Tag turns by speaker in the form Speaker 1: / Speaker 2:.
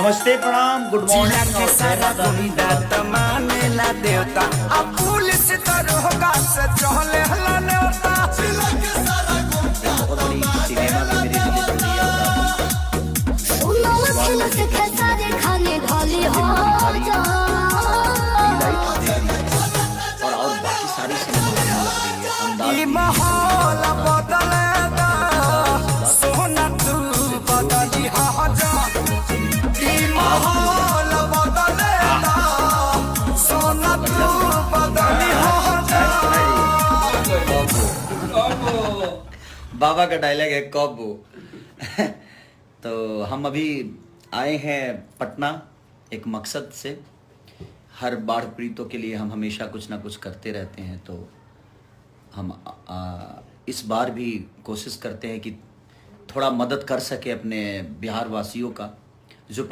Speaker 1: नमस्ते, प्रणाम, good morning और
Speaker 2: सारा गुंडा तमानेला देवता अब पुलिस दरोगा से चहले हला नेवता
Speaker 1: बहुत बड़ी सिनेमा भी मेरे लिए जुड़ी है और बाकी सारी सिनेमा लग रही है अंदाज
Speaker 2: ई माहौल बदलेदा सोना तू बदली हा जा ई माहौल बदलेदा सोना तू बदली हा जा।
Speaker 1: बाबा का डायलॉग है कौबो। तो हम अभी आए हैं पटना एक मकसद से। हर बाढ़ पीड़ितों के लिए हम हमेशा कुछ ना कुछ करते रहते हैं, तो हम इस बार भी कोशिश करते हैं कि थोड़ा मदद कर सके अपने बिहार वासियों का।